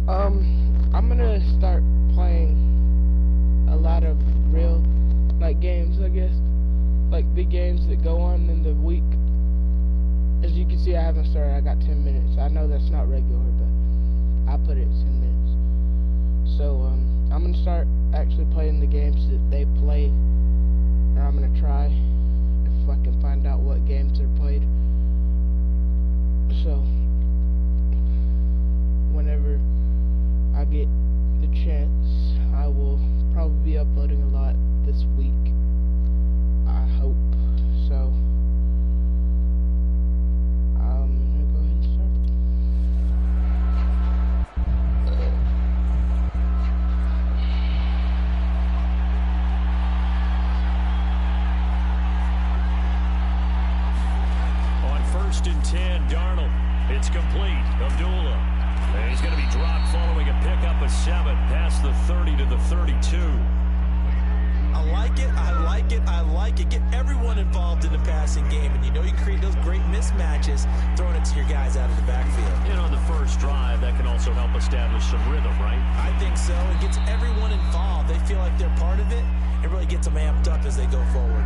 I'm gonna start playing a lot of real, like, games, I guess. Like, big games that go on in the week. As you can see, I haven't started. I got 10 minutes. I know that's not regular, but I put it 10 minutes. So, I'm gonna start actually playing the games that they play. Or I'm gonna try if I can find out what games they're played. So, whenever I get the chance, I will probably be uploading a lot this week. I hope. So, I'm gonna go ahead and start. On 1st and 10, Darnold. It's complete. Abdullah. And he's going to be dropped following a pickup of 7 past the 30 to the 32. I like it. I like it. I like it. Get everyone involved in the passing game, and you know you can create those great mismatches throwing it to your guys out of the backfield. And on the first drive, that can also help establish some rhythm, right? I think so. It gets everyone involved. They feel like they're part of it. It really gets them amped up as they go forward.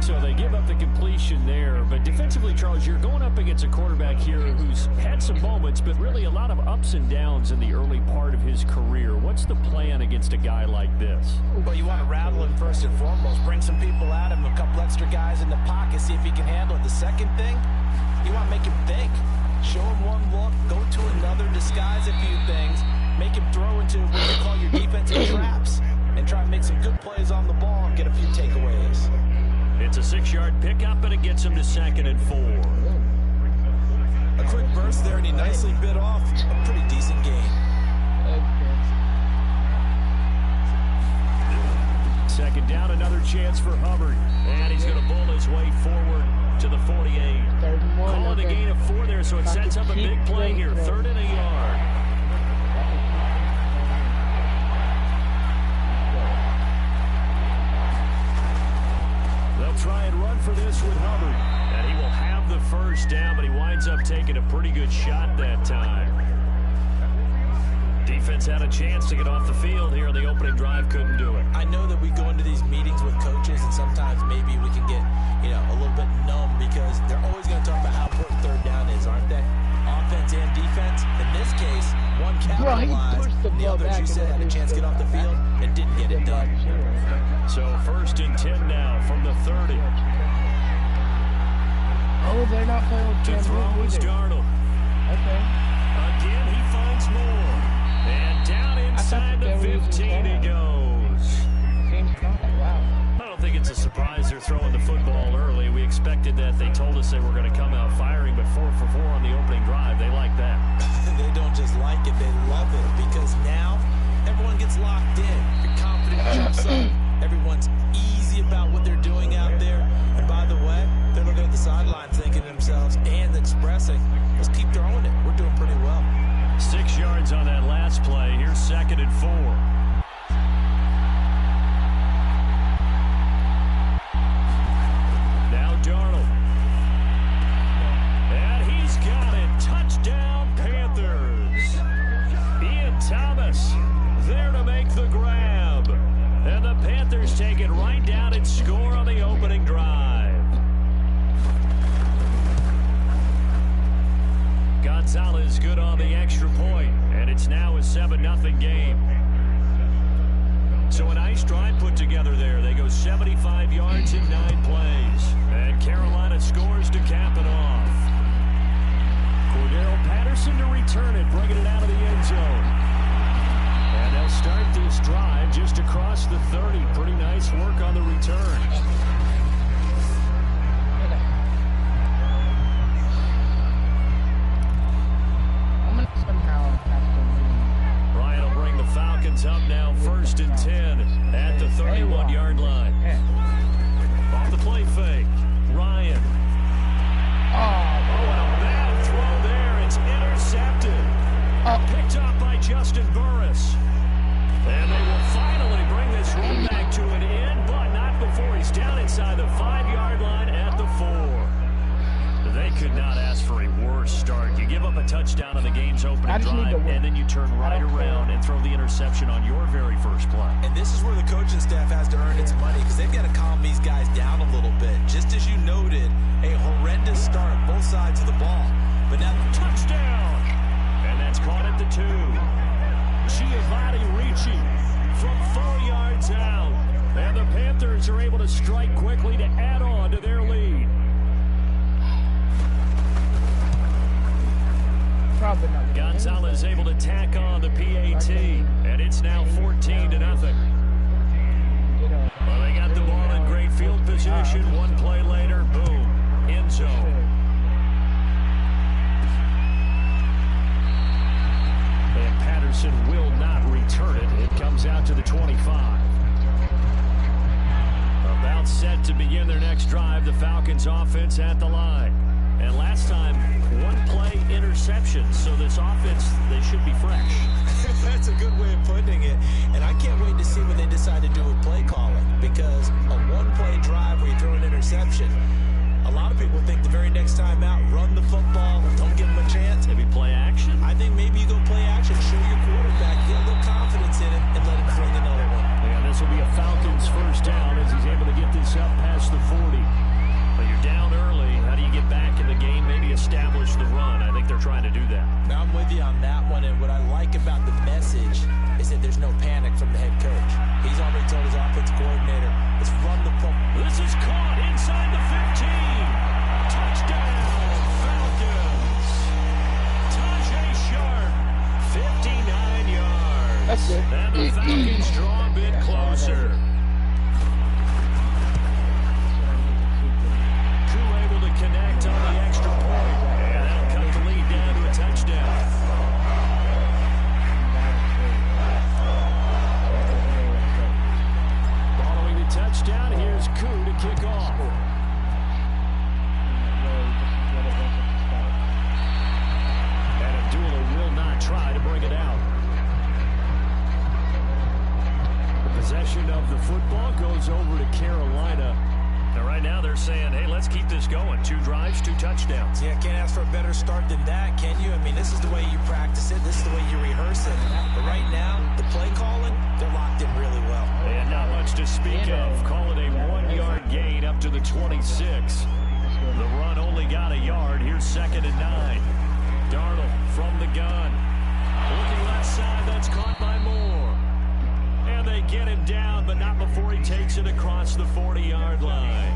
So they give up the completion there, but defensively, Charles, you're going up against a quarterback here who's had some moments, but really a lot of ups and downs in the early part of his career. What's the plan against a guy like this? Well, you want to rattle him first and foremost. Bring some people at him, a couple extra guys in the pocket, see if he can handle it. The second thing, you want to make him think. Show him one look, go to another, disguise a few things, make him throw into what you call your defensive traps, and try and make some good plays on the ball and get a few takeaways. It's a 6-yard pickup, and it gets him to 2nd and 4. A quick burst there, and he nicely bit off a pretty decent gain. Second down, another chance for Hubbard. And he's going to bull his way forward to the 48. Calling the gain of 4 there, so it sets up a big play here. 3rd and a yard. They'll try and run for this with Hubbard. And he will have the first down, but he winds up taking a pretty good shot that time. Defense had a chance to get off the field here in the opening drive, couldn't do it. I know that we go into these meetings with coaches, and sometimes maybe we can get, a little bit numb because they're always going to talk about how important 3rd down is, aren't they? Offense and defense. In this case, one capitalized, the other, as you said, had a chance to get off the field and didn't get it done. So 1st and 10 now from the 30. Oh, they're not playing with to throw is Darnold. Okay. Again, he finds more. And down inside the 15 he goes. Wow. I don't think it's a surprise they're throwing the football early. We expected that. They told us they were going to come out firing, but 4 for 4 on the opening drive. They like that. They don't just like it, they love it, because now everyone gets locked in. Your confidence jumps up. Everyone's easy about what they're doing out there. And by the way, they're looking at the sideline thinking to themselves and expressing, let's keep throwing it. We're doing pretty well. 6 yards on that last play. Here's 2nd and 4. Now Darnold. And he's got it. Touchdown, Panthers. Ian Thomas there to make the grab. And the Panthers take it right down and score on the opening drive. Gonzalez good on the extra point, and it's now a 7-0 game. So a nice drive put together there. They go 75 yards in 9 plays. And Carolina scores to cap it off. Cordero Patterson to return it, bringing it out of the end zone. And they'll start this drive just across the 30. Pretty nice work on the return. Ryan will bring the Falcons up now, 1st and 10 at the 31-yard line. Off the play fake, Ryan. Oh, and a bad throw there. It's intercepted. Picked up by Justin Burris. And they will finally bring this run back to an end, but not before he's down inside the 5-yard line at the 4. They could not ask for a worse start. You give up a touchdown on the game's opening drive, and then you turn throw the interception on your very first play. And this is where the coaching staff has to earn its money because they've got to calm these guys down a little bit. Just as you noted, a horrendous start, both sides of the ball. But now, touchdown! And that's caught at the 2. Giovanni Ricci from 4 yards out. And the Panthers are able to strike quickly to add on to their lead. Gonzalez able to tack on the PAT, and it's now 14-0. Well, they got the ball in great field position. One play later, boom, end zone. And Patterson will not return it. It comes out to the 25. About set to begin their next drive. The Falcons offense at the line. And last time, one play interception. So this offense, they should be fresh. That's a good way of putting it. And I can't wait to see what they decide to do with play calling. Because a one-play drive where you throw an interception, a lot of people think the very next time out, run the football, don't give them a chance. Maybe play action? I think maybe you go play action, show your quarterback, get a little confidence in him, and let him fling another one. Yeah, this will be a Falcons first down as he's able to get this up past the 40. But you're down early. How do you get back in the game, maybe establish the run? I think they're trying to do that. Now I'm with you on that one, and what I like about the message is that there's no panic from the head coach. He's already told his offensive coordinator, let's run the football. This is caught inside the 15. Touchdown, Falcons. Tajay Sharp, 59 yards. That's it. And the Falcons draw a bit closer. Connect on the extra point, and that'll cut the lead down to a touchdown. Following the touchdown, here's Koo to kick off. And Abdullah will not try to bring it out. The possession of the football goes over to Carolina. Now, right now, they're saying, hey, let's keep this going. 2 drives, 2 touchdowns. Yeah, can't ask for a better start than that, can you? I mean, this is the way you practice it. This is the way you rehearse it. But right now, the play calling, they're locked in really well. And not much to speak of. Call it a 1-yard gain up to the 26. The run only got a yard. Here's 2nd and 9. Darnold from the gun. Looking left side, that's caught by Moore. And they get him down, but not before he takes it across the 40-yard line.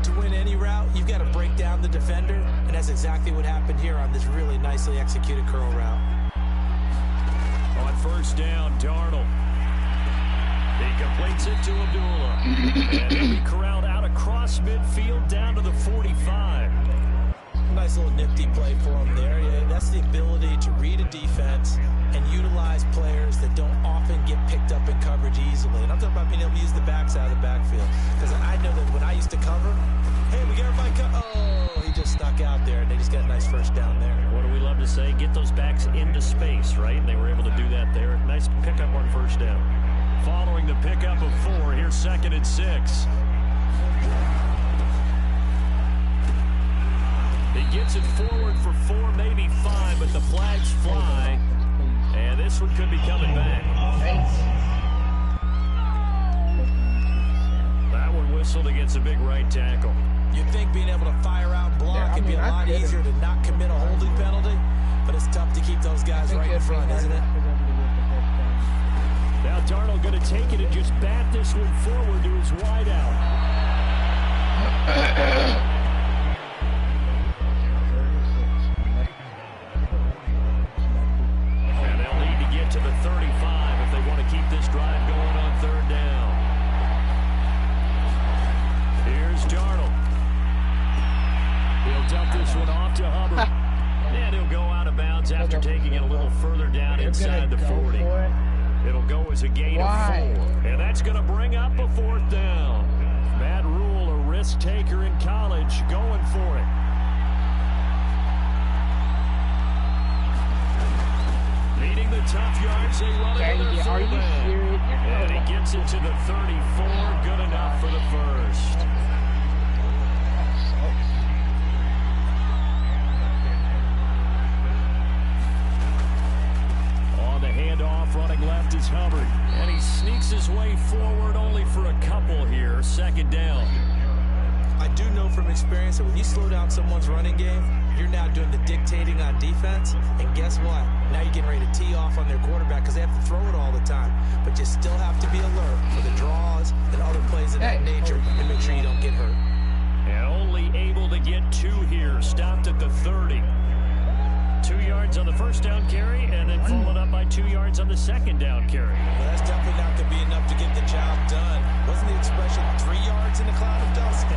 To win any route, you've got to break down the defender, and that's exactly what happened here on this really nicely executed curl route. On first down, Darnold. He completes it to Abdullah. And he'll be corralled out across midfield down to the 45. Nice little nifty play for him there. Yeah, that's the ability to read a defense and utilize players that don't often get picked up in coverage easily. And I'm talking about being able to use the backside of the backfield. Because I know that when I used to cover, hey, we got everybody oh, he just stuck out there, and they just got a nice first down there. What do we love to say? Get those backs into space, right? And they were able to do that there. Nice pickup on first down. Following the pickup of 4, here's 2nd and 6. He gets it forward for 4, maybe 5, but the flags fly. And this one could be coming back. That one whistled against a big right tackle. You'd think being able to fire out and block would be a lot easier to not commit a holding penalty, but it's tough to keep those guys right in front, isn't it? Now Darnold going to take it and just bat this one forward to his wideout. To the 35 if they want to keep this drive going on 3rd down. Here's Darnold. He'll dump this one off to Hubbard. And he'll go out of bounds after taking it a little further down inside the 40. It'll go as a gain of 4. And that's going to bring up a 4th down. Matt Rule, a risk taker in college, going for it. Needing the tough yards, they run it to their fullback. And he gets it to the 34. Good enough for the first. On the handoff Hubbard. And he sneaks his way forward only for a couple here. Second down. I do know from experience that when you slow down someone's running game, you're now doing the dictating on defense. And guess what? Now you're getting ready to tee off on their quarterback because they have to throw it all the time. But you still have to be alert for the draws and other plays of that nature and make sure you don't get hurt. And only able to get 2 here. Stopped at the 30. 2 yards on the first down carry, and then followed up by 2 yards on the second down carry. Well, that's definitely not going to be enough to get the job done. Wasn't the expression 3 yards in a cloud of dust?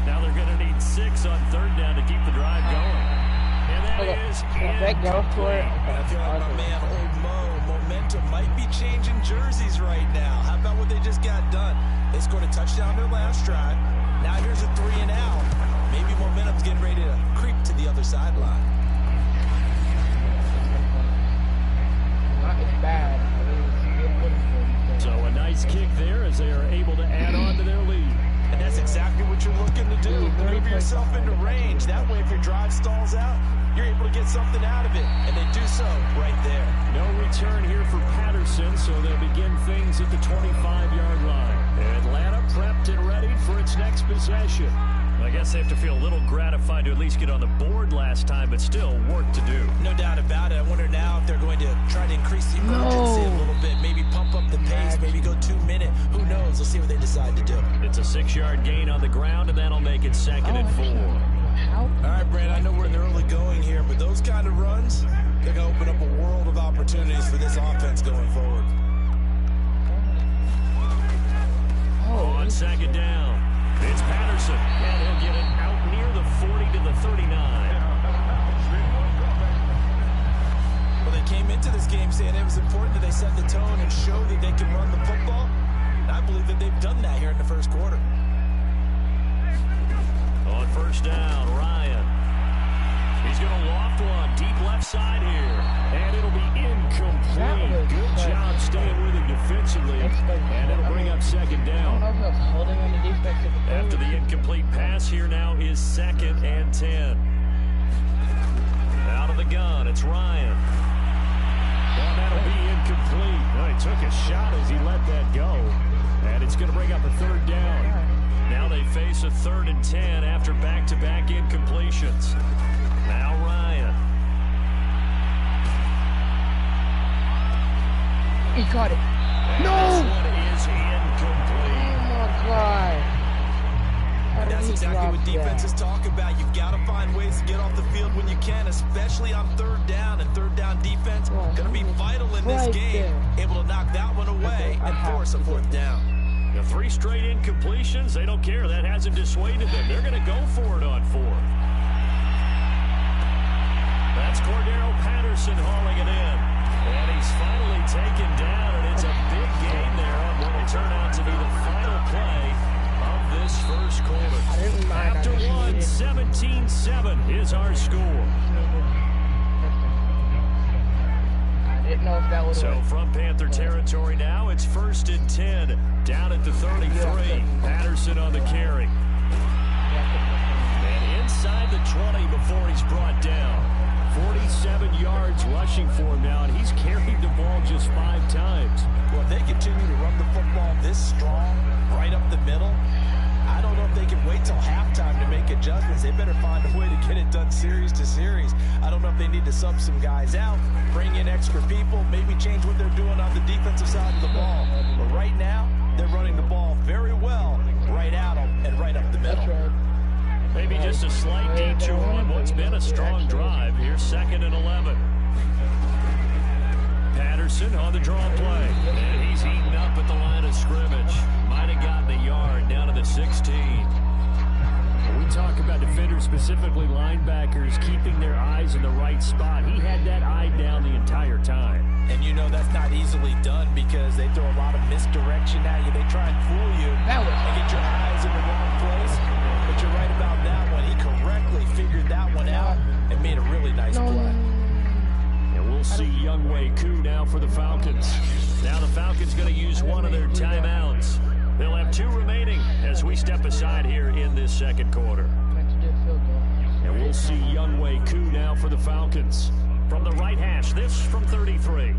Now they're going to need 6 on third down to keep the drive going. And that is go for it. I feel like my man, Old Mo, momentum might be changing jerseys right now. How about what they just got done? They scored a touchdown their last drive. Now here's a 3 and out. Maybe momentum's getting ready to creep to the other sideline. It's bad. So a nice kick there as they are able to add on to their lead. And that's exactly what you're looking to do. Move yourself into range. That way, if your drive stalls out, you're able to get something out of it. And they do so right there. No return here for Patterson, so they'll begin things at the 25-yard line. Atlanta prepped and ready for its next possession. I guess they have to feel a little gratified to at least get on the board last time, but still work to do. No doubt about it. I wonder now if they're going to try to increase the emergency a little bit. Maybe pump up the pace. Maybe go 2 minute. Who knows? We'll see what they decide to do. It's a 6-yard gain on the ground, and that'll make it 2nd and 4. All right, Brad, I know we're in the early going here, but those kind of runs, they're going to open up a world of opportunities for this offense going forward. On 2nd down, it's Patterson, and he'll get it out near the 40 to the 39. Well, they came into this game saying it was important that they set the tone and show that they can run the football. And I believe that they've done that here in the first quarter. On first down, Ryan. He's going to loft one deep left side here. And it'll be incomplete. Good job staying with him defensively. And it'll bring up 2nd down. I don't know if I was holding on the defensive. After the incomplete pass, here now is 2nd and 10. Out of the gun, it's Ryan. And that'll be incomplete. Well, he took a shot as he let that go. And it's going to bring up a 3rd down. Now they face a 3rd and 10 after back-to-back incompletions. Now Ryan. He caught it. And No! This one is incomplete. Oh my God. And that's exactly what defenses talk about. You've got to find ways to get off the field when you can, especially on 3rd down. And 3rd down defense going to be vital in this game. Able to knock that one away and force a 4th down. The 3 straight incompletions, they don't care. That hasn't dissuaded them. They're going to go for it on 4th. That's Cordero Patterson hauling it in. And he's finally taken down, and it's a big gain there on what will turn out to be the final play of this first quarter. After one, 17-7 is our score. Didn't know if that was So from Panther territory now, it's 1st and 10, down at the 33. Patterson on the carry. And inside the 20 before he's brought down. 47 yards rushing for him now, and he's carried the ball just 5 times. Well, if they continue to run the football this strong, right up the middle, I don't know if they can wait till halftime to make adjustments. They better find a way to get it done series to series. I don't know if they need to sub some guys out, bring in extra people, maybe change what they're doing on the defensive side of the ball. But right now, they're running the ball very well, right at them and right up the middle. Maybe just a slight detour on what's been a strong drive. Here's 2nd and 11. Patterson on the draw play. And he's eaten up at the line of scrimmage. Might have gotten a yard down to the 16. We talk about defenders, specifically linebackers, keeping their eyes in the right spot. He had that eye down the entire time. And you know that's not easily done because they throw a lot of misdirection at you. They try and fool you and get your eyes in the wrong place. But you're right about that one. He correctly figured that one out and made a really nice play. And we'll see Younghoe Koo now for the Falcons. Now the Falcons going to use one of their timeouts. They'll have 2 remaining as we step aside here in this second quarter. And we'll see Younghoe Koo now for the Falcons. From the right hash, this from 33.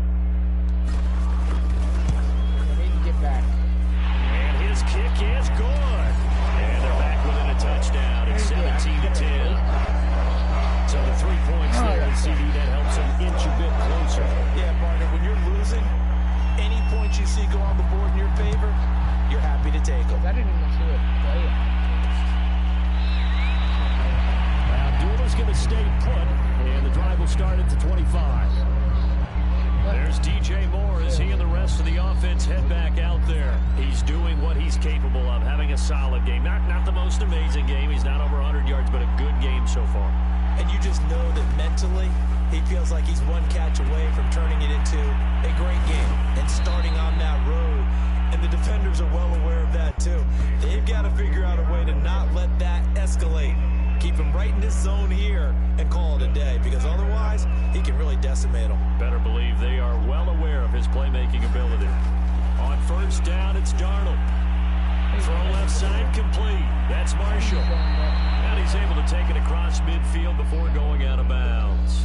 DJ Moore as he and the rest of the offense head back out there. He's doing what he's capable of, having a solid game. Not the most amazing game. He's not over 100 yards, but a good game so far. And you just know that mentally he feels like he's one catch away from turning it into a great game and starting on that road. And the defenders are well aware of that too. They've got to figure out a way to not let that escalate. Keep him right in this zone here and call it a day, because otherwise he can really decimate them. Better believe they are well aware of his playmaking ability. On first down, it's Darnold. Throw left side complete. That's Marshall. And he's able to take it across midfield before going out of bounds.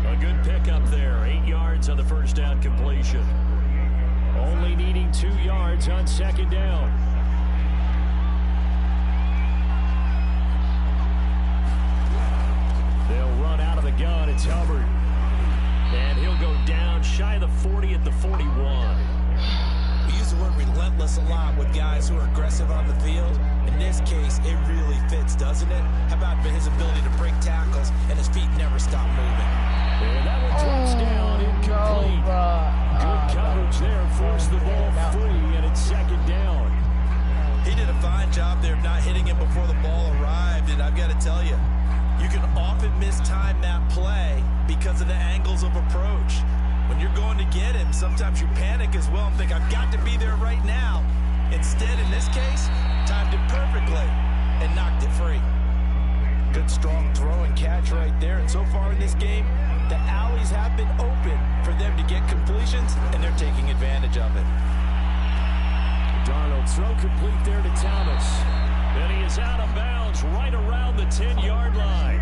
A good pickup there. 8 yards on the first down completion. Only needing 2 yards on second down. They'll run out of the gun. It's Hubbard. And he'll go down shy of the 40 at the 41. We use the word relentless a lot with guys who are aggressive on the field. In this case, it really fits, doesn't it? How about his ability to break tackles and his feet never stop moving? And that one drops down, incomplete. Good coverage there, forced the ball free, and it's second down. He did a fine job there of not hitting him before the ball arrived, and I've got to tell you, you can often mistime that play because of the angles of approach. When you're going to get him, sometimes you panic as well and think, I've got to be there right now. Instead, in this case, timed it perfectly and knocked it free. Good, strong throw and catch right there. And so far in this game, the alleys have been open for them to get completions, and they're taking advantage of it. Darnold throw complete there to Thomas. And he is out of bounds right around the 10-yard line.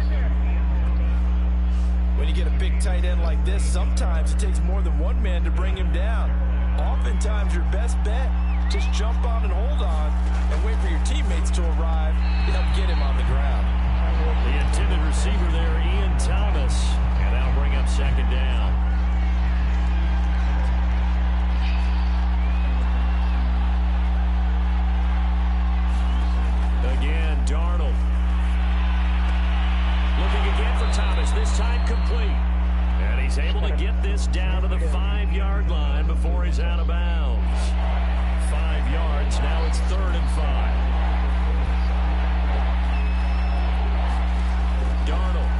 When you get a big tight end like this, sometimes it takes more than one man to bring him down. Oftentimes, your best bet, just jump on and hold on and wait for your teammates to arrive to help get him on the ground. The intended receiver there, Ian Thomas. And that'll bring up second down. Again, Darnold. Looking again for Thomas, this time complete. And he's able to get this down to the 5-yard line before he's out of bounds. 5 yards, now it's 3rd and 5. Darnold.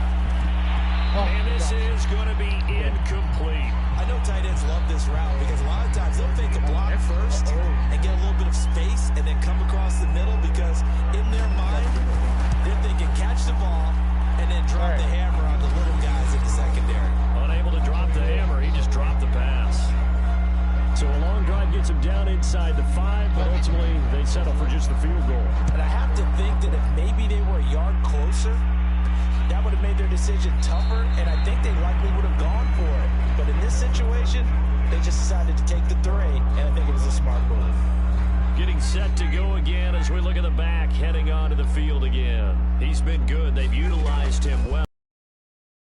And this is going to be incomplete. I know tight ends love this route because a lot of times they'll fake a block first and get a little bit of space and then come across the middle, because in their mind, they're thinking catch the ball and then drop the hammer on the little guys in the secondary. Unable to drop the hammer, he just dropped the pass. So a long drive gets him down inside the 5, but ultimately they settle for just the field goal. And I have to think that if maybe they were a yard closer, that would have made their decision tougher, and I think they likely would have gone for it. But in this situation, they just decided to take the 3, and I think it was a smart move. Getting set to go again as we look at the back, heading onto the field again. He's been good. They've utilized him well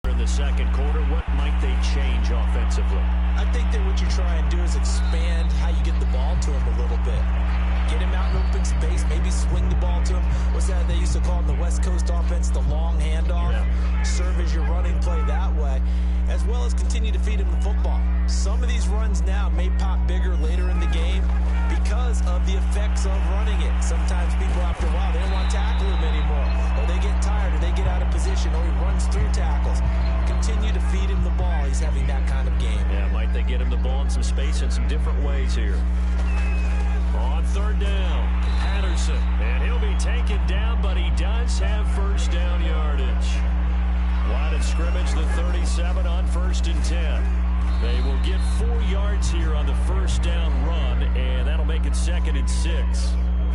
in the second quarter. What might they change offensively? I think that what you try and do is expand how you get the ball to him a little bit. Get him out in open space, maybe swing the ball to him. What's that they used to call in the West Coast offense, the long handoff? Yeah. Serve as your running play that way, as well as continue to feed him the football. Some of these runs now may pop bigger later in the game because of the effects of running it. Sometimes people, after a while, they don't want to tackle him anymore, or they get tired, or they get out of position, or he runs through tackles. Continue to feed him the ball. He's having that kind of game. Yeah, might they get him the ball in some space in some different ways here. On 3rd down, Patterson, and he'll be taken down, but he does have first down yardage. Line of scrimmage, the 37 on 1st and 10. They will get 4 yards here on the first down run, and that'll make it 2nd and 6.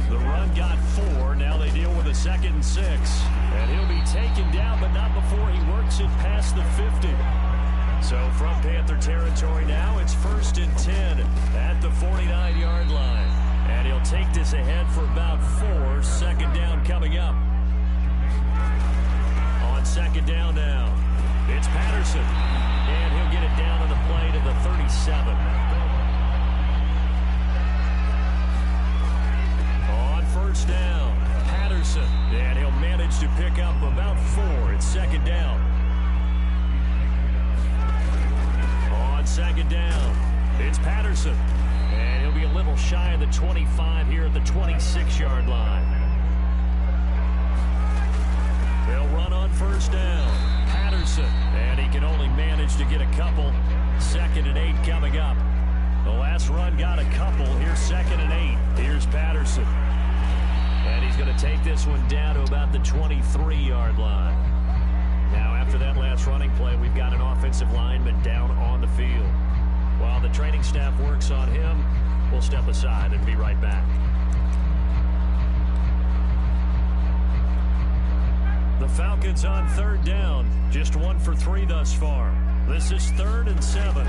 The run got 4. Now they deal with a 2nd and 6. And he'll be taken down, but not before he works it past the 50. So from Panther territory now, it's 1st and 10 at the 49-yard line. And he'll take this ahead for about 4. 2nd down coming up. On 2nd down now, it's Patterson. And he'll get it down on the play to the 37. On 1st down, Patterson. And he'll manage to pick up about 4. It's 2nd down. On 2nd down, Patterson. And he'll be a little shy of the 25 here at the 26-yard line. They'll run on first down. Patterson. And he can only manage to get a couple. 2nd and 8 coming up. The last run got a couple. Here's 2nd and 8. Here's Patterson. And he's going to take this one down to about the 23-yard line. Now, after that last running play, we've got an offensive lineman down on the field. While the training staff works on him, we'll step aside and be right back. The Falcons on 3rd down. Just 1 for 3 thus far. This is 3rd and 7.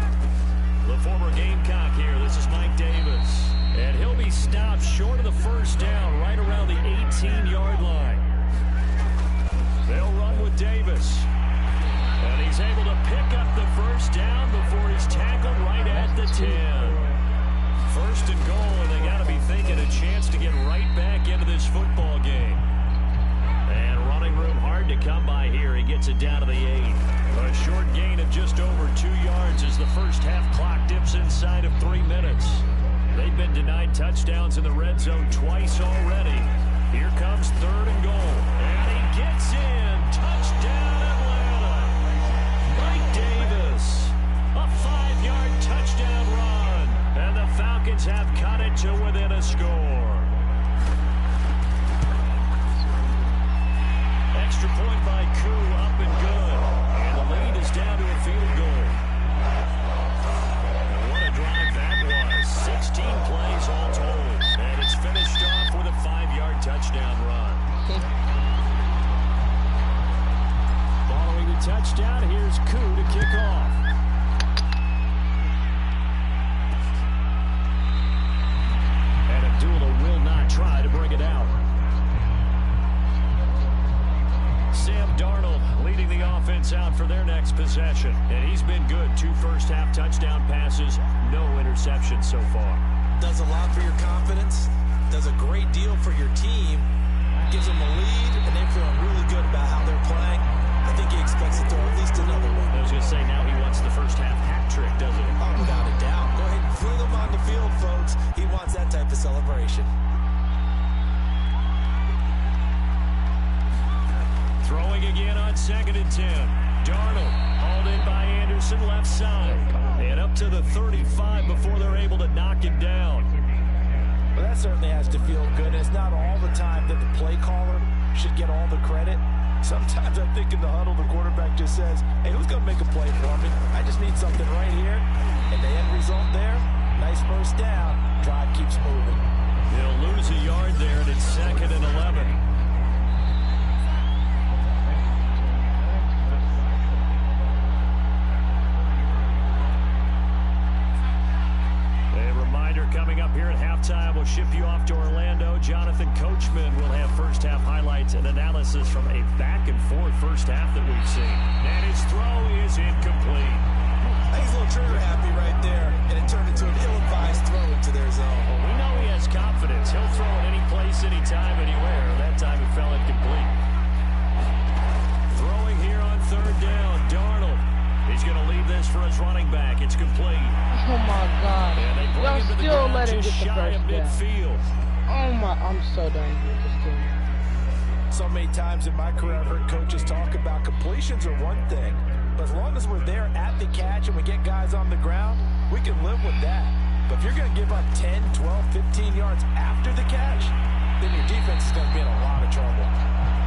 The former Gamecock here. This is Mike Davis. And he'll be stopped short of the first down, right around the 18-yard line. They'll run with Davis. And he's able to pick up the first down before he's tackled right at the 10. 1st and goal, and they got to be thinking a chance to get right back into this football game. And running room hard to come by here. He gets it down to the 8. A short gain of just over 2 yards as the first half clock dips inside of 3 minutes. They've been denied touchdowns in the red zone twice already. Here comes 3rd and goal. And he gets in. Touchdown, Atlanta. Mike Davis. A 5-yard touchdown run. And the Falcons have cut it to within a score. Extra point by Koo, up and good. And the lead is down to a field goal. And what a drive that was. 16 plays all told. And it's finished off with a 5-yard touchdown run. Following the touchdown, here's Koo to kick off. And Abdullah will not try to bring it out. Sam Darnold leading the offense out for their next possession. And he's been good. 2 first-half touchdown passes, no interceptions so far. Does a lot for your confidence, does a great deal for your team, gives them a lead, and they're feeling really good about how they're playing. I think he expects to throw at least another one. I was going to say, now he wants the first-half hat trick, doesn't he? Oh, without a doubt. Go ahead and fling him on the field, folks. He wants that type of celebration. Throwing again on 2nd and 10. Darnold hauled in by Anderson, left side. And up to the 35 before they're able to knock him down. Well, that certainly has to feel good. And it's not all the time that the play caller should get all the credit. Sometimes I think in the huddle, the quarterback just says, hey, who's going to make a play for me? I just need something right here. And the end result there, nice first down. Drive keeps moving. He'll lose a yard there, and it's 2nd and 11. Coming up here at halftime, we'll ship you off to Orlando. Jonathan Coachman will have first-half highlights and analysis from a back-and-forth first half that we've seen. And his throw is incomplete. He's a little trigger happy right there, and it turned into an ill-advised throw into their zone. Well, we know he has confidence. He'll throw it any place, anytime, anywhere. That time it fell incomplete. Throwing here on 3rd down, Darnold. He's going to leave this for his running back. It's complete. Oh, my God. Y'all still let him get the first midfield. Oh, my. I'm so done with this team. So many times in my career, I've heard coaches talk about completions are one thing. But as long as we're there at the catch and we get guys on the ground, we can live with that. But if you're going to give up 10, 12, 15 yards after the catch, then your defense is going to be in a lot of trouble.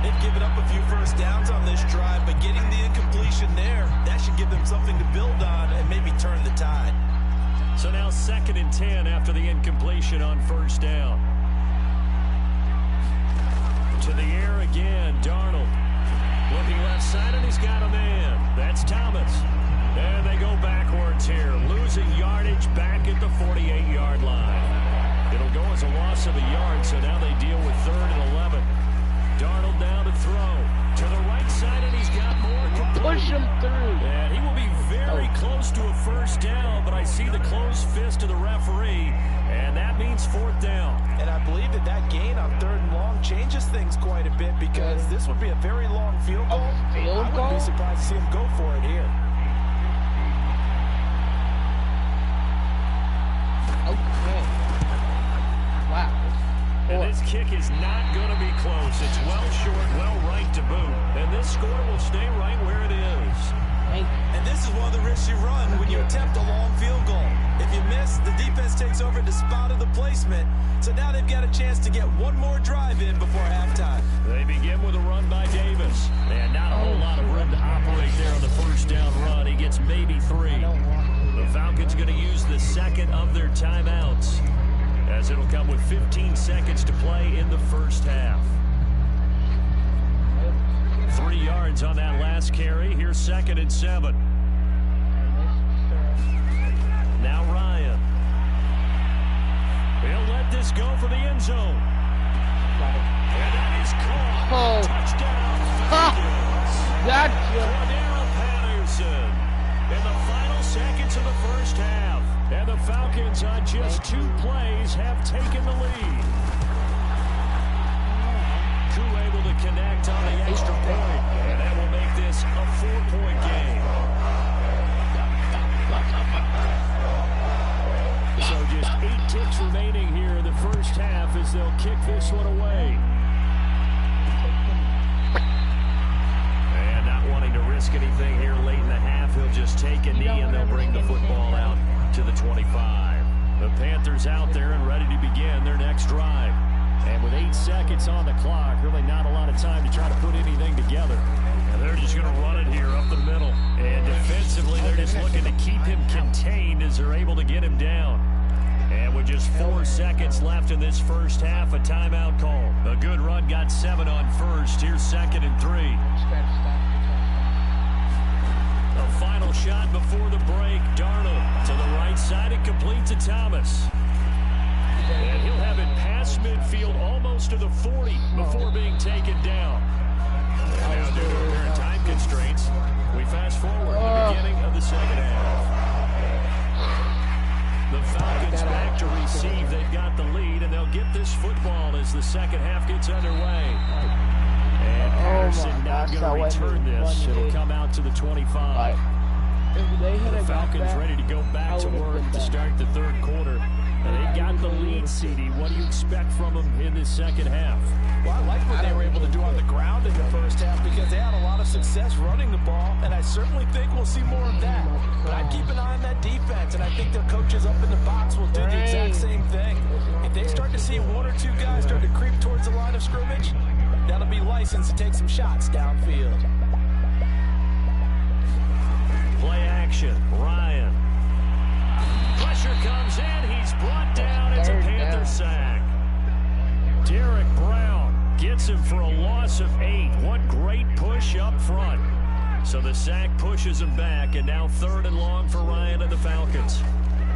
They've given up a few first downs on this drive, but getting the incompletion there, that should give them something to build on and maybe turn the tide. So now 2nd and 10 after the incompletion on first down. To the air again, Darnold. Looking left side, and he's got a man. That's Thomas. And they go backwards here, losing yardage back at the 48-yard line. It'll go as a loss of a yard, so now they deal with 3rd and 11. Darnold down to throw. To the right side, and he's got more. Push him through. And he will be very close to a first down, but I see the closed fist of the referee, and that means 4th down. And I believe that gain on 3rd and long changes things quite a bit because this would be a very long field goal. I wouldn't be surprised to see him go for it here. kick is not going to be close. It's well short, well right to boot. And this score will stay right where it is. And this is one of the risks you run when you attempt a long field goal. If you miss, the defense takes over the spot of the placement. So now they've got a chance to get one more drive in before halftime. They begin with a run by Davis. And not a whole lot of room to operate there on the first down run. He gets maybe 3. The Falcons going to use the second of their timeouts, as it'll come with 15 seconds to play in the first half. 3 yards on that last carry. Here's 2nd and 7. Now Ryan. He'll let this go for the end zone. And that is caught. Touchdown. Gotcha. Cordero Patterson in the final seconds of the first half. And the Falcons on just 2 plays have taken the lead. Able to connect on the extra point, and that will make this a 4-point game. So just 8 ticks remaining here in the first half as they'll kick this one away. And not wanting to risk anything here late in the half, he'll just take a knee and they'll bring the football out to the 25. The Panthers out there and ready to begin their next drive. And with 8 seconds on the clock, really not a lot of time to try to put anything together. And they're just going to run it here up the middle. And defensively, they're just looking to keep him contained as they're able to get him down. And with just 4 seconds left in this first half, a timeout call. A good run, got 7 on first. Here's 2nd and 3. A final shot before the break. Darnold to the right side and complete to Thomas. And he'll have it past midfield almost to the 40 before being taken down. And now due to apparent time constraints, we fast forward to the beginning of the second half. The Falcons back to receive. They've got the lead, and they'll get this football as the second half gets underway. And Patterson not going to return this. It'll come out to the 25. The Falcons ready to go back to work to start the third quarter. They've got the lead, CD. What do you expect from them in this second half? Well, I like what they were able to do on the ground in the first half because they had a lot of success running the ball, and I certainly think we'll see more of that. But I'd keep an eye on that defense, and I think their coaches up in the box will do the exact same thing. If they start to see 1 or 2 guys start to creep towards the line of scrimmage, that'll be licensed to take some shots downfield. Play action. Ryan. Pressure comes in. He's brought down. It's a Panther sack. Derek Brown gets him for a loss of 8. What great push up front. So the sack pushes him back, and now 3rd and long for Ryan and the Falcons.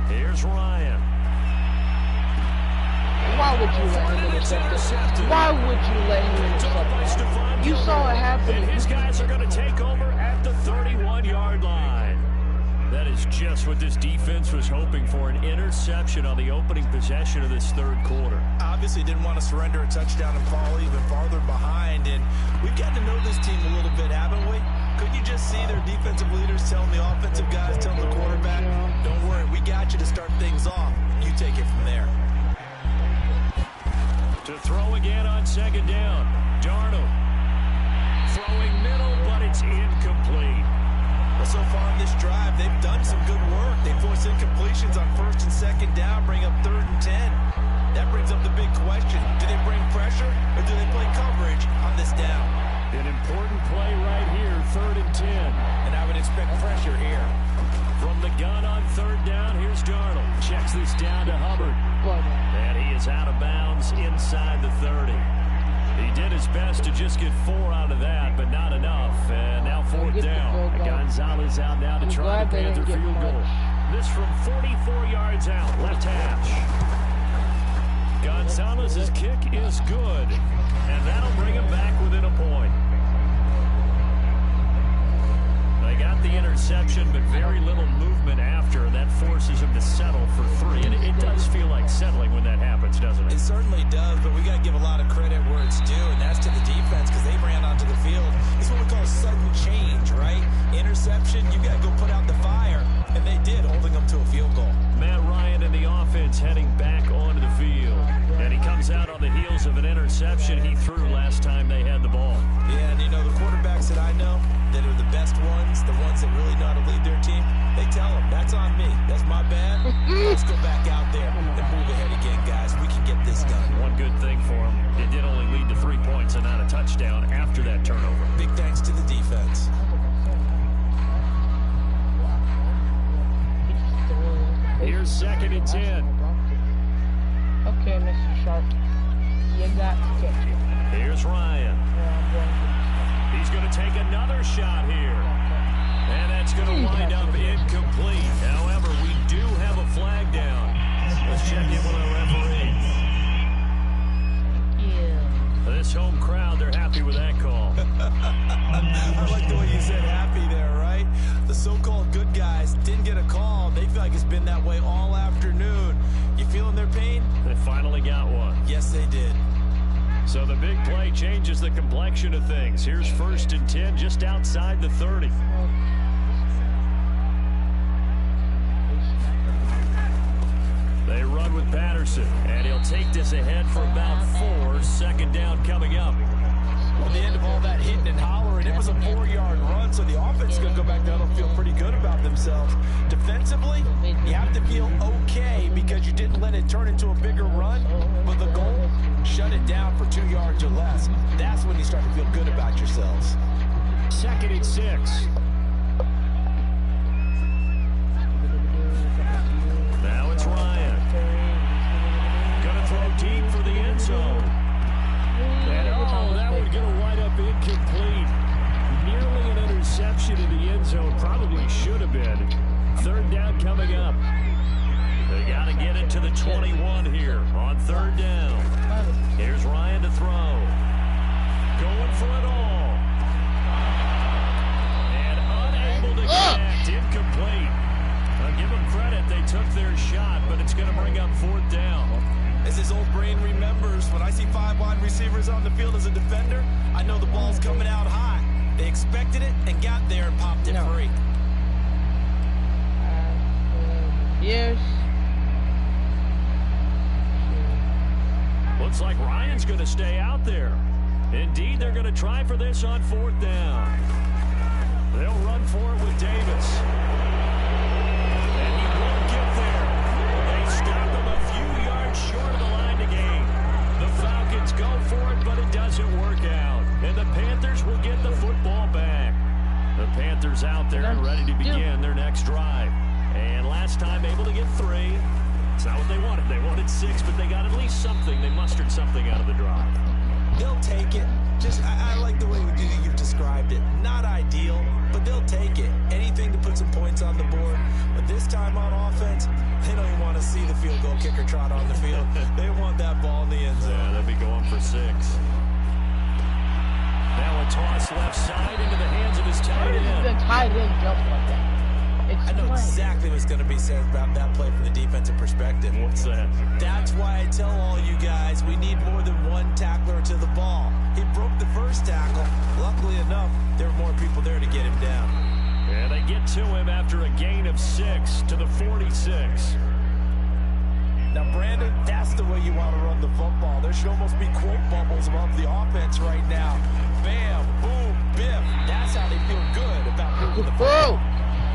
Here's Ryan. Why would you let him intercept it? Why would you let him intercept it? You saw it happening. And his guys are going to take over at the 31-yard line. That is just what this defense was hoping for, an interception on the opening possession of this third quarter. Obviously didn't want to surrender a touchdown and fall even farther behind, and we've got to know this team a little bit, haven't we? Couldn't you just see their defensive leaders telling the offensive guys, telling the quarterback, don't worry, we got you to start things off. You take it from there. To throw again on 2nd down. Darnold throwing middle, but it's incomplete. Well, so far in this drive, they've done some good work. They force incompletions on 1st and 2nd down, bring up 3rd and 10. That brings up the big question. Do they bring pressure, or do they play coverage on this down? An important play right here, 3rd and 10. And I would expect pressure here. From the gun on 3rd down, here's Darnold. Checks this down to Hubbard. And he is out of bounds inside the 30. He did his best to just get 4 out of that, but not enough. And now 4th down. Gonzalez out now to try the Panther field goal. This from 44 yards out, left hash. Gonzalez's kick is good, and that'll bring him back within a point. They got the interception, but very little movement after, and that forces him to settle for 3. And it does feel like settling when that happens, doesn't it? It certainly does, but we got to give a lot of credit where it's due, and that's to the defense because they ran onto the field. It's what we call sudden change, right? Interception, you got to go put out the fire, and they did, holding them to a field goal. Matt Ryan and the offense heading back onto the field, and he comes out on the heels of an interception he threw last time they had the ball. Yeah, and you know, the quarterbacks that I know that are the best ones, the ones that really know how to lead their team, they tell them, that's on me. That's my bad. Let's go back out there and move ahead again, guys. We can get this done. One good thing for him, it did only lead to 3 points and not a touchdown after that turnover. Big thanks to the defense. Here's 2nd and 10. Okay, Mr. Sharp. You got to catch it. Here's Ryan. He's going to take another shot here. And that's going to wind up incomplete. However, we do have a flag down. Let's check in with our referee. Yeah. This home crowd, they're happy with that call. I like the way you said happy there, right? The so-called good guys didn't get a call. They feel like it's been that way all afternoon. You feeling their pain? They finally got one. Yes, they did. So the big play changes the complexion of things. Here's 1st and 10 just outside the 30. They run with Patterson, and he'll take this ahead for about 4. 2nd down coming up. At the end of all that hitting and hollering, it was a 4-yard run, so the offense is going to go back down and feel pretty good about themselves. Defensively, you have to feel okay because you didn't let it turn into a bigger run, but the goal, shut it down for 2 yards or less. That's when you start to feel good about yourselves. 2nd and 6. Now it's Ryan. Gonna throw deep for the end zone. And that one gonna wind up incomplete. Nearly an interception in the end zone. Probably should have been. 3rd down coming up. They gotta get it to the 21 here on 3rd down. Here's Ryan to throw. Going for it all. And unable to connect. Incomplete. I'll give them credit. They took their shot, but it's going to bring up 4th down. As his old brain remembers, when I see 5 wide receivers on the field as a defender, I know the ball's coming out high. They expected it and got there and popped it free. Yes. Looks like Ryan's going to stay out there. Indeed, they're going to try for this on 4th down. They'll run for it with Davis. And he won't get there. They stop him a few yards short of the line to gain. The Falcons go for it, but it doesn't work out. And the Panthers will get the football back. The Panthers out there and ready to begin their next drive. And last time able to get 3. It's not what they wanted. They wanted 6, but they got at least something. They mustered something out of the drive. They'll take it. Just, I like the way you've described it. Not ideal, but they'll take it. Anything to put some points on the board. But this time on offense, they don't even want to see the field goal kicker trot on the field. They want that ball in the end zone. Yeah, they'll be going for 6. Now a toss left side into the hands of his tight end. The tight end jump like that. I know exactly what's going to be said about that play from the defensive perspective. What's that? That's why I tell all you guys we need more than one tackler to the ball. He broke the first tackle. Luckily enough, there were more people there to get him down. Yeah, they get to him after a gain of 6 to the 46. Now, Brandon, that's the way you want to run the football. There should almost be quote bubbles above the offense right now. Bam, boom, biff. That's how they feel good about moving the football.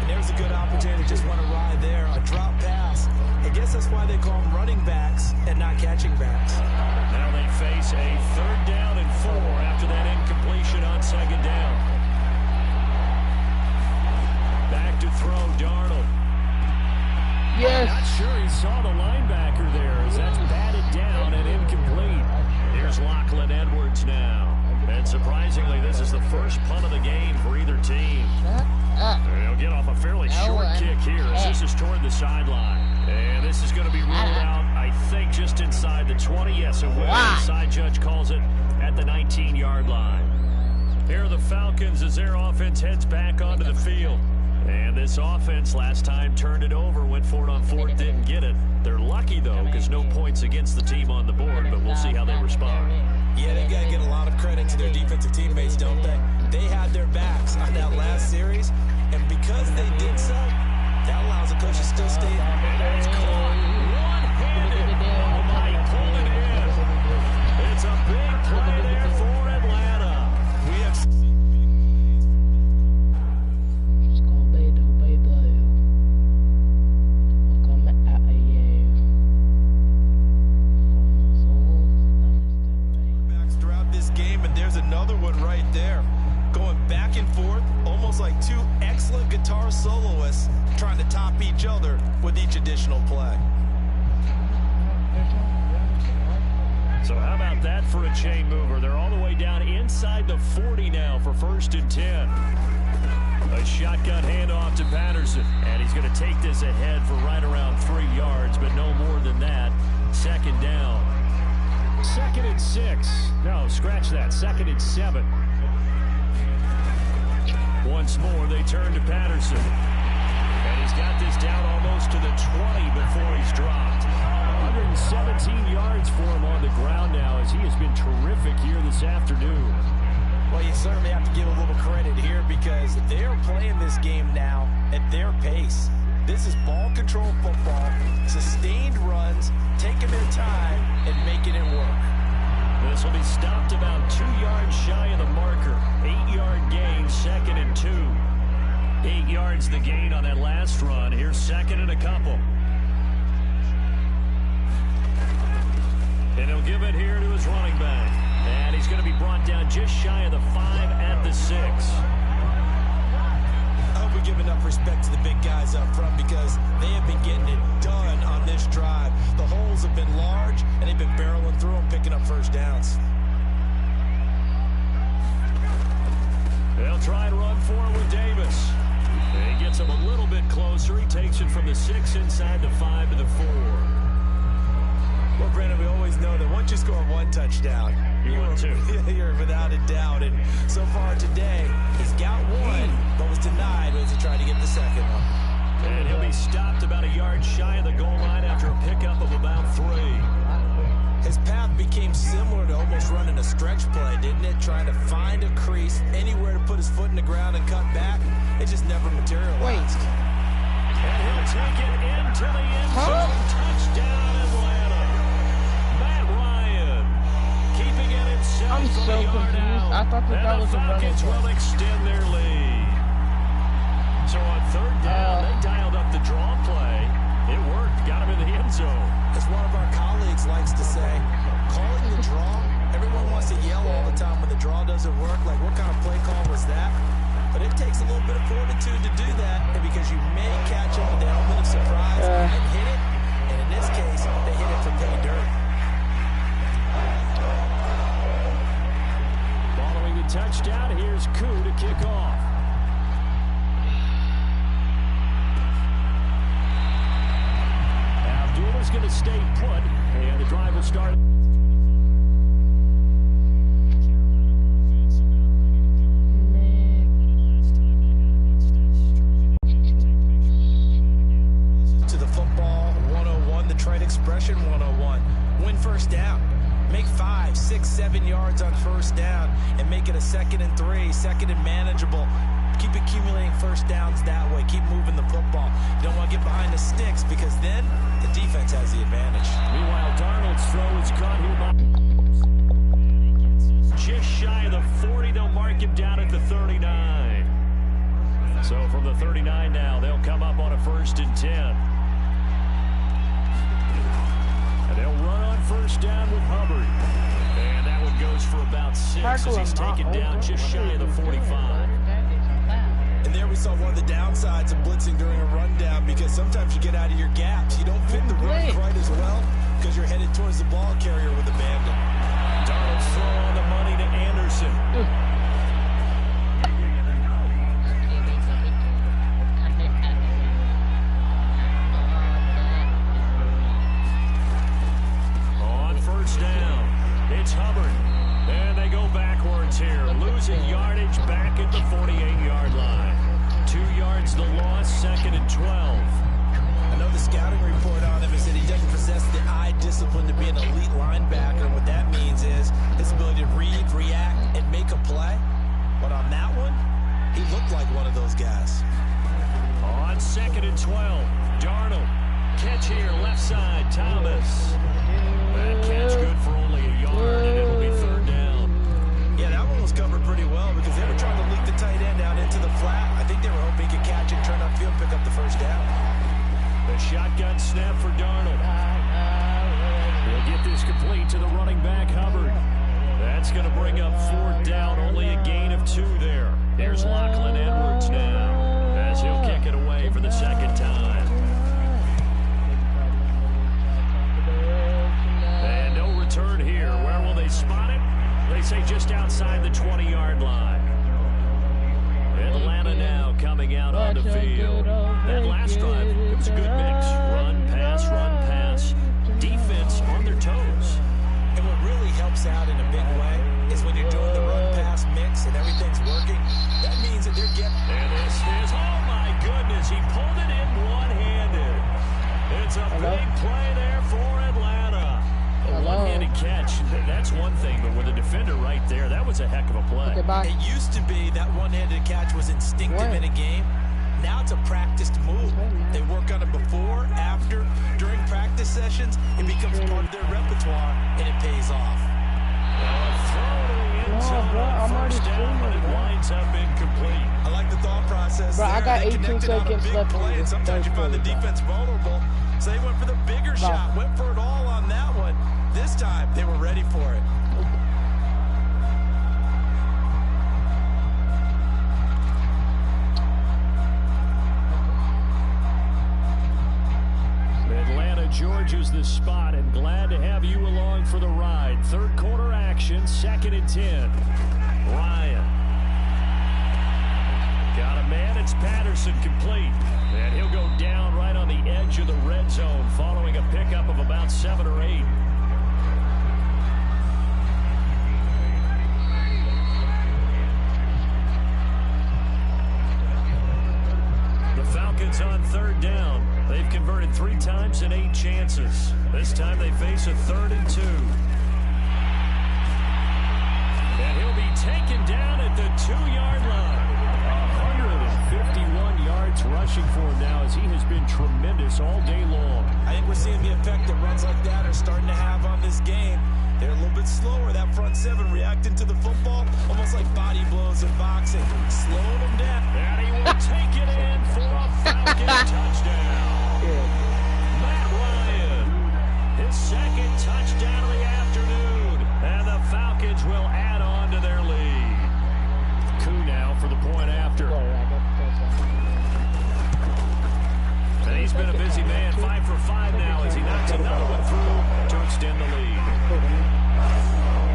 And there's a good opportunity to just want to ride there, a drop pass. I guess that's why they call them running backs and not catching backs. Now they face a 3rd down and 4 after that incompletion on 2nd down. Back to throw, Darnold. Yes. Not sure he saw the linebacker there as that's batted down and incomplete. Here's Lachlan Edwards now. And surprisingly, this is the first punt of the game for either team. They'll get off a fairly short kick here as this is toward the sideline. And this is going to be ruled out, I think, just inside the 20. Yes, it will. The side judge calls it at the 19-yard line. Here are the Falcons as their offense heads back onto the field. And this offense last time turned it over, went for it on 4th, didn't get it. They're lucky, though, because no points against the team on the board, but we'll see how they respond. Yeah, they got to get a lot of credit to their defensive teammates, don't they? They had their backs on that last series, and because they did so, that allows the coach to still stay in. It's caught one-handed. Oh, my, pulled it in. It's a big guitar soloists trying to top each other with each additional play. So how about that for a chain mover? They're all the way down inside the 40 now for 1st and 10. A shotgun handoff to Patterson, and he's going to take this ahead for right around 3 yards, but no more than that. 2nd down. 2nd and 6. No, scratch that. 2nd and 7. Once more, they turn to Patterson. And he's got this down almost to the 20 before he's dropped. 117 yards for him on the ground now, as he has been terrific here this afternoon. Well, you certainly have to give a little credit here because they're playing this game now at their pace. This is ball control football, sustained runs, taking their time and making it work. This will be stopped about 2 yards shy of the marker. 8-yard gain, 2nd and 2. 8 yards the gain on that last run. Here's 2nd and a couple. And he'll give it here to his running back. And he's going to be brought down just shy of the 5 at the 6. I hope we give enough respect to the big guys up front because they have been getting it done on this drive. The holes have been large, and they've been barreling through them, picking up 1st downs. They'll try and run for it with Davis. And he gets him a little bit closer. He takes it from the 6 inside the 5 to the 4. Well, Brandon, we always know that once you score 1 touchdown, you're without a doubt. And so far today, he's got 1, but was denied as he tried to get the 2nd one. And he'll be stopped about a yard shy of the goal line after a pickup of about 3. His path became similar to almost running a stretch play, didn't it? Trying to find a crease, anywhere to put his foot in the ground and cut back. It just never materialized. And he'll take it into the end zone. Touchdown, Atlanta. Matt Ryan keeping it himself. I'm so confused. I thought that was a running Falcons play. will extend their lead. So on 3rd down, they dialed up the draw play. It worked. Got him in the end zone. As one of our colleagues likes to say, calling the draw, everyone wants to yell all the time when the draw doesn't work. Like, what kind of play call was that? But it takes a little bit of fortitude to do that because you may catch them with the element of surprise and hit it. And in this case, they hit it for pay dirt. Following the touchdown, here's Koo to kick off. Abdulah's going to stay put, and the drive will start. To the football 101, the trade expression 101. Win 1st down. Make 5, 6, 7 yards on 1st down and make it a 2nd and 3, 2nd and manageable. Keep accumulating 1st downs that way. Keep moving the football. You don't want to get behind the sticks because then the defense has the advantage. Meanwhile, Darnold's throw is caught here by just shy of the 40. They'll mark him down at the 39. So from the 39 now, they'll come up on a 1st and 10. And they'll run on 1st down with Hubbard. And that one goes for about 6 as he's taken down just shy of the 45. And there we saw one of the downsides of blitzing during a rundown because sometimes you get out of your gaps. You don't fit the run quite as well because you're headed towards the ball carrier with abandon. Darnold's throw on the money to Anderson. On 1st down, it's Hubbard. And they go backwards here, losing yardage back at the 48-yard line. 2 yards the loss, 2nd and 12. I know the scouting report on him is that he doesn't possess the eye discipline to be an elite linebacker. What that means is his ability to read, react, and make a play. But on that one, he looked like one of those guys. On 2nd and 12, Darnold. Catch here, left side, Thomas. That catch good for only a yard, and it'll be 3rd down. Yeah, that one was covered pretty well because they were trying to leak the tight end out into the flat. I think they were hoping he could catch it, turn upfield, pick up the 1st down. The shotgun snap for Darnold. He'll get this complete to the running back, Hubbard. That's going to bring up 4th down, only a gain of 2 there. Here's Lachlan Edwards now as he'll kick it away for the second time. And no return here. Where will they spot it? They say just outside the 20-yard line. Atlanta now coming out on the field. That last drive, it was a good mix. Run, pass, defense on their toes. And what really helps out in a big way is when you're doing the run-pass mix and everything's working, that means that they're getting... And this is, oh my goodness, he pulled it in one-handed. It's a big play there for Atlanta. A one-handed catch, that's one thing, but with a defender right there, that was a heck of a play. Okay, it used to be that one-handed catch was instinctive in a game. Now it's a practiced move. They work on it before, after, during practice sessions. It becomes part of their repertoire, and it pays off. First down, but it winds up incomplete. I like the thought process. Bro, I got 18 seconds left. Play, and sometimes you find the defense vulnerable. So they went for the bigger shot, went for it all on that one. This time, they were ready for it. Atlanta, Georgia's the spot, and glad to have you along for the ride. Third quarter action, 2nd and 10. Ryan. Got a man, it's Patterson, complete. And he'll go down right on the edge of the red zone following a pickup of about 7 or 8. The Falcons on 3rd down. They've converted 3 times in 8 chances. This time they face a 3rd and 2. And he'll be taken down at the 2-yard line. 151 yards rushing for him now, as he has been tremendous all day long. I think we're seeing the effect that runs like that are starting to have on this game. They're a little bit slower, that front 7 reacting to the football, almost like body blows in boxing, slowing them down. And he will take it in for a Falcon touchdown. Matt Ryan, his 2nd touchdown of the afternoon, and the Falcons will add on to their lead. Koo now for the point after. And he's been a busy man, 5 for 5 now as he knocks another one through to extend the lead.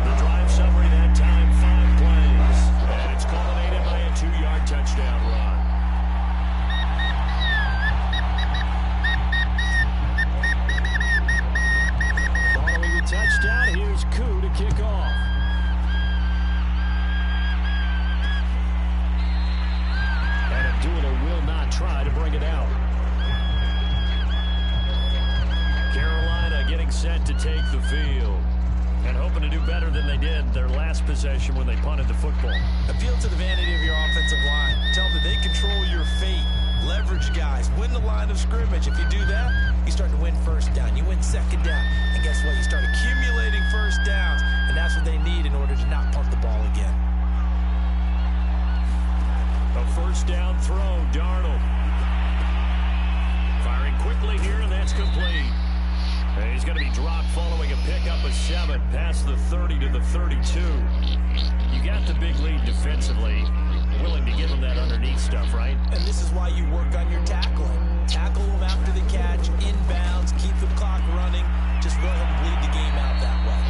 The drive summary that time, 5 plays, and it's culminated by a 2-yard touchdown run. Following the touchdown, here's Koo to kick off. And Abdullah will not try to bring it out. Carolina getting set to take the field and hoping to do better than they did their last possession when they punted the football. Appeal to the vanity of your offensive line. Tell them that they control your fate. Leverage guys. Win the line of scrimmage. If you do that, you start to win 1st down. You win 2nd down. And guess what? You start accumulating 1st downs. And that's what they need in order to not punt the ball again. A 1st down throw, Darnold. Firing quickly here, and that's complete. And he's going to be dropped following a pickup of 7 past the 30 to the 32. You got the big lead defensively. Willing to give him that underneath stuff, right? And this is why you work on your tackling. Tackle them after the catch, inbounds, keep the clock running. Just go ahead and bleed the game out that way.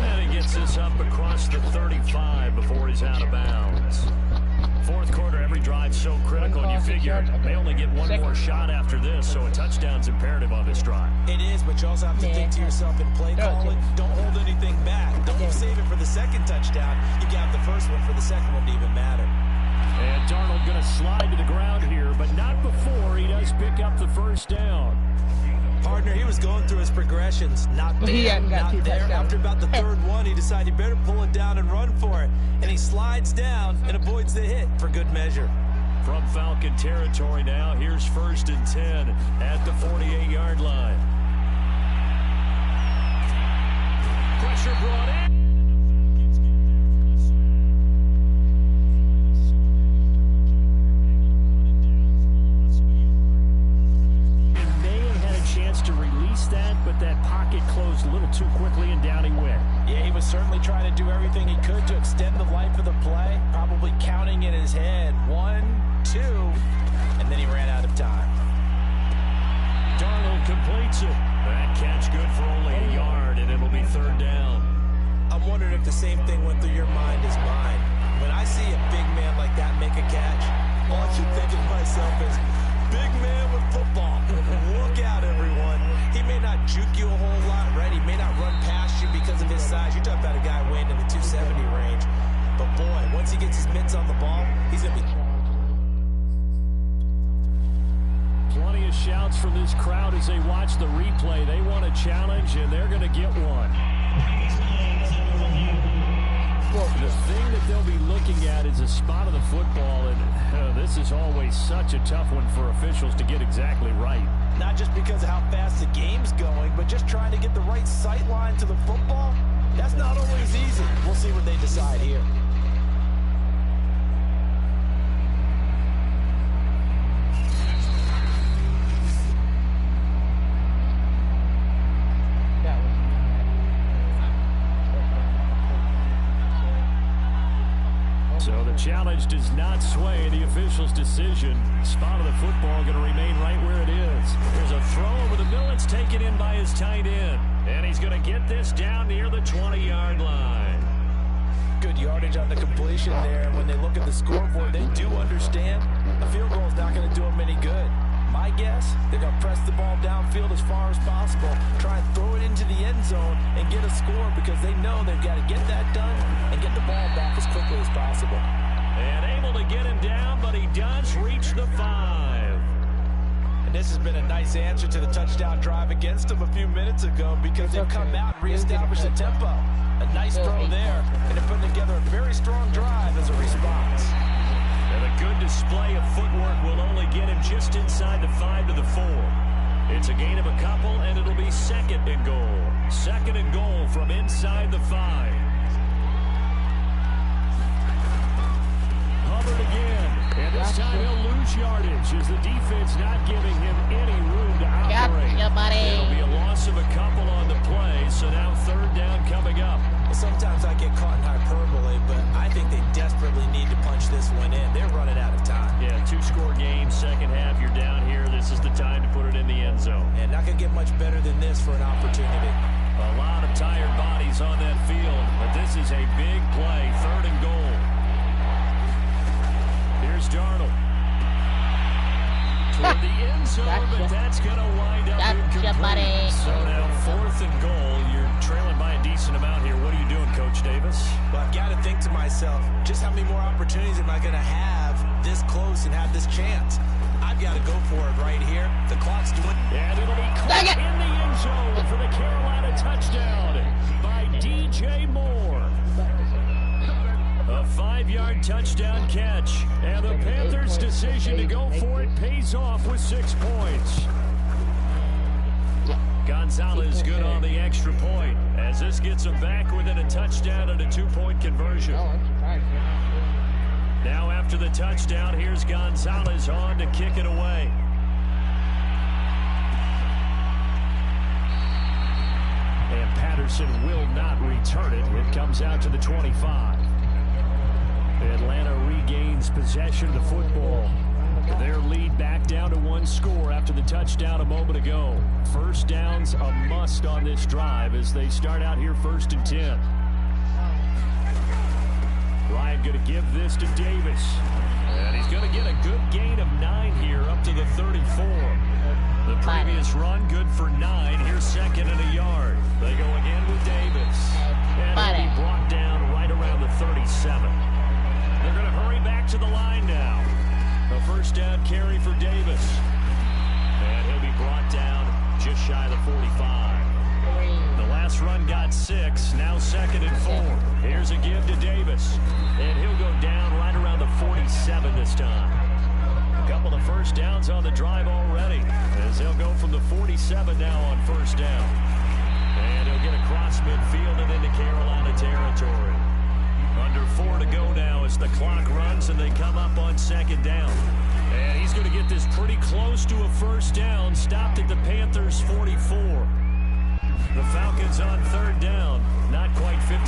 And he gets this up across the 35 before he's out of bounds. 4th quarter, every drive so critical, and you figure they only get one more shot after this, so a touchdown's imperative on this drive. It is, but you also have to think to yourself in play calling, don't hold anything back. Don't save it for the 2nd touchdown. You got the 1st one for the 2nd one to even matter. And Darnold going to slide to the ground here, but not before he does pick up the 1st down. Partner, he was going through his progressions. Not there, not there. After about the 3rd one, he decided he better pull it down and run for it. And he slides down and avoids the hit for good measure. From Falcon territory now, here's 1st and 10 at the 48-yard line. Pressure brought in. To release that, but that pocket closed a little too quickly and down he went. Yeah, he was certainly trying to do everything he could to extend the life of the play, probably counting in his head. 1, 2, and then he ran out of time. Darnold completes it. That catch good for only a yard, and it'll be third down. I'm wondering if the same thing went through your mind as mine. When I see a big man like that make a catch, all I should think of myself is, big man with football. Look out, everyone. He may not juke you a whole lot, right? He may not run past you because of his size. You're talking about a guy weighing in the 270 range. But boy, once he gets his mitts on the ball, he's going to be... Plenty of shouts from this crowd as they watch the replay. They want a challenge, and they're going to get one. The thing that they'll be looking at is a spot of the football, and this is always such a tough one for officials to get exactly right. Not just because of how fast the game's going, but just trying to get the right sight line to the football. That's not always easy. We'll see what they decide here. So the challenge does not sway the official's decision. Spot of the football going to remain right where it is. There's a throw over the middle. It's taken in by his tight end. And he's going to get this down near the 20-yard line. Good yardage on the completion there. And when they look at the scoreboard, they do understand a field goal is not going to do them any good. My guess, they're going to press the ball downfield as far as possible, try and throw it into the end zone and get a score because they know they've got to get that done and get the ball back as quickly as possible. And able to get him down, but he does reach the 5. And this has been a nice answer to the touchdown drive against them a few minutes ago because they've come out and reestablished the tempo. A nice throw there, and they're putting together a very strong drive as a response. And a good display of footwork will only get him just inside the 5 to the 4. It's a gain of a couple, and it'll be second and goal. Second and goal from inside the 5. Hubbard again, and this time he'll lose yardage as the defense not giving him any room to operate. It'll be a loss of a couple on the play, so now third down coming up. Well, sometimes I get caught in hyperbole, but I think they desperately need to punch this one in. They're running out of time. Yeah, 2-score game, second half, you're down here. This is the time to put it in the end zone. And not going to get much better than this for an opportunity. A lot of tired bodies on that field, but this is a big play, third and goal. Here's Darnold. Toward the end zone, but that's going to wind up incomplete. So now fourth and goal. You're trailing by a decent amount here. What are you doing, Coach Davis? Well, I've got to think to myself, just how many more opportunities am I going to have this close and have this chance? I've got to go for it right here. The clock's doing... And it'll be caught in the end zone for the Carolina touchdown by DJ Moore. A 5-yard touchdown catch, and the Panthers' decision to go for it pays off with 6 points. Gonzalez good on the extra point, as this gets him back within a touchdown and a 2-point conversion. Now after the touchdown, here's Gonzalez on to kick it away. And Patterson will not return it. It comes out to the 25. Atlanta regains possession of the football. Their lead back down to 1 score after the touchdown a moment ago. First down's a must on this drive as they start out here 1st and 10. Ryan going to give this to Davis. And he's going to get a good gain of 9 here up to the 34. The previous run good for 9. Here's second and a yard. They go again with Davis. And he'll be brought down right around the 37. They're going to hurry back to the line now. A first down carry for Davis. And he'll be brought down just shy of the 45. The last run got 6. Now 2nd and 4. Here's a give to Davis. And he'll go down right around the 47 this time. A couple of first downs on the drive already, as they'll go from the 47 now on first down. And he'll get across midfield and into Carolina territory. Under 4 to go now as the clock runs and they come up on 2nd down. And he's going to get this pretty close to a first down, stopped at the Panthers' 44. The Falcons on 3rd down, not quite 50%,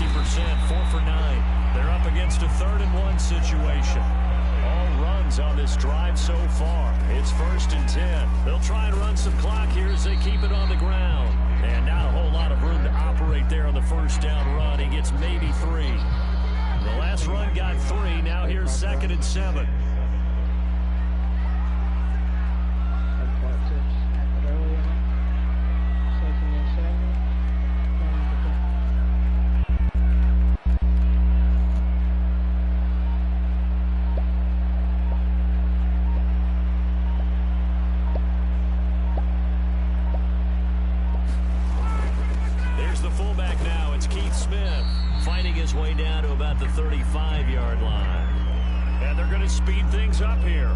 4 for 9. They're up against a 3rd and 1 situation. All runs on this drive so far. It's 1st and 10. They'll try and run some clock here as they keep it on the ground. And not a whole lot of room to operate there on the first down run. He gets maybe 3. The last run got 3. Now here's 2nd and 7. Fighting his way down to about the 35-yard line. And they're going to speed things up here.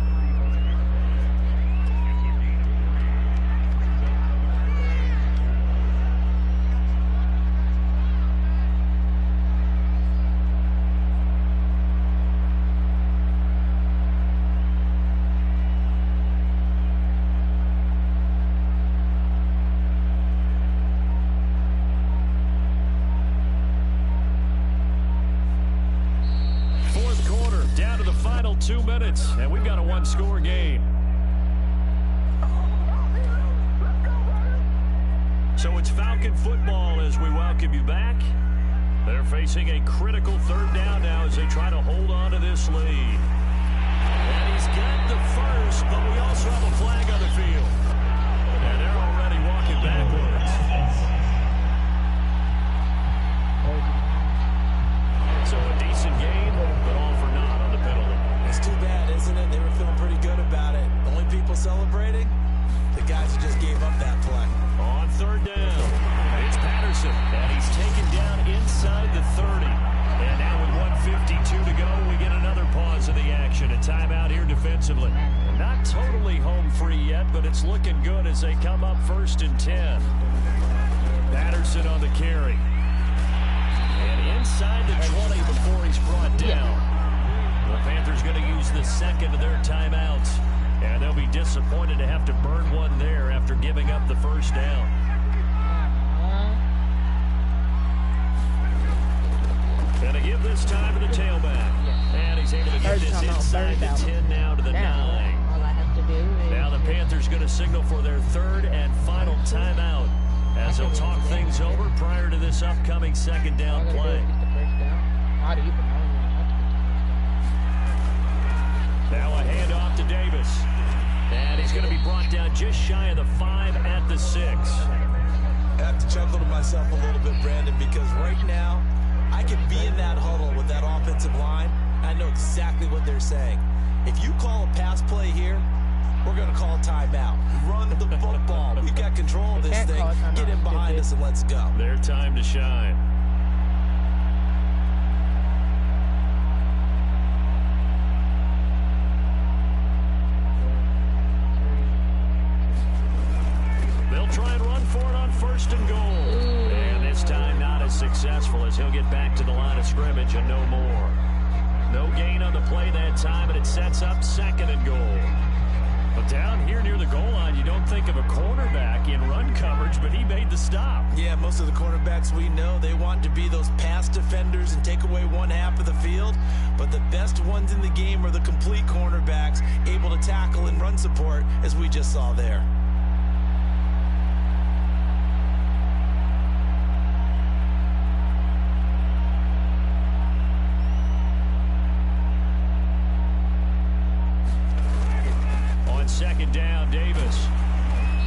Down to the final 2 minutes, and we've got a one-score game. So it's Falcon football as we welcome you back. They're facing a critical 3rd down now as they try to hold on to this lead. And he's got the first, but we also have a flag on the field. And they're already walking backwards. So a decent game, but all for naught on the penalty. It's too bad, isn't it? They were feeling pretty good about it. The only people celebrating? The guys who just gave up that play. On 3rd down, it's Patterson, and he's taken down inside the 30. And now with 1:52 to go, we get another pause in the action. A timeout here defensively. Not totally home free yet, but it's looking good as they come up 1st and 10. Patterson on the carry. And inside the 20 before he's brought down. The Panthers going to use the 2nd of their timeouts. And they'll be disappointed to have to burn one there after giving up the 1st down. And to give this time to the tailback. And he's able to get this inside the 10 now to the 9. All I have to do is Now the Panthers going to signal for their 3rd and final timeout as they'll talk things over prior to this upcoming 2nd down play. Now a handoff to Davis. And he's going to be brought down just shy of the 5 at the 6. I have to chuckle to myself a little bit, Brandon, because right now I could be in that huddle with that offensive line. I know exactly what they're saying. If you call a pass play here, we're going to call a timeout. Run the football. We've got control of this thing. Get in behind us and let's go. Their time to shine. They'll try and run for it on 1st and goal. And this time not as successful as he'll get back to the line of scrimmage and no more. No gain on the play that time, and it sets up 2nd and goal. But down here near the goal line, you don't think of a cornerback in run coverage, but he made the stop. Yeah, most of the cornerbacks we know, they want to be those pass defenders and take away one half of the field. But the best ones in the game are the complete cornerbacks, able to tackle and run support, as we just saw there. On 2nd down, Davis.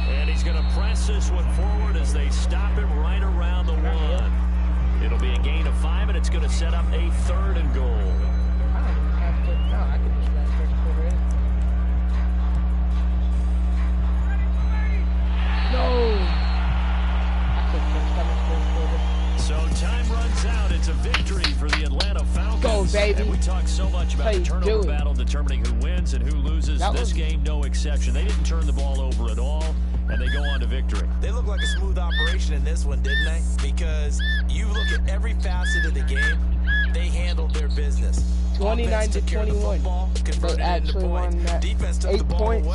And he's going to press this one forward as they stop him right around the 1. It'll be a gain of 5, and it's going to set up a 3rd and goal. I can just let first quarter in. No! I couldn't finish that first quarter. So time runs out. It's a victory for the Atlanta Falcons. Go, baby. And we talk so much about the turnover battle determining who wins and who loses. This game, no exception. They didn't turn the ball over at all, and they go on to victory. They look like a smooth operation in this one, didn't they? Because you look at every facet of the game, they handled their business. 29-21. They actually won that 8 points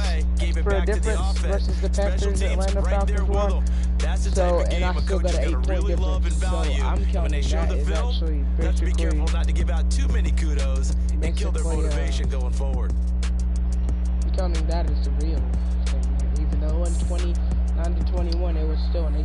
for a difference versus the Panthers. Atlanta Falcons won. So, and I still got an 8-point difference. So I'm counting that as actually Let's be basically careful not to give out too many kudos it killed their motivation going forward. I'm telling you, that is the real thing. Even though in 29 to 21, they were still in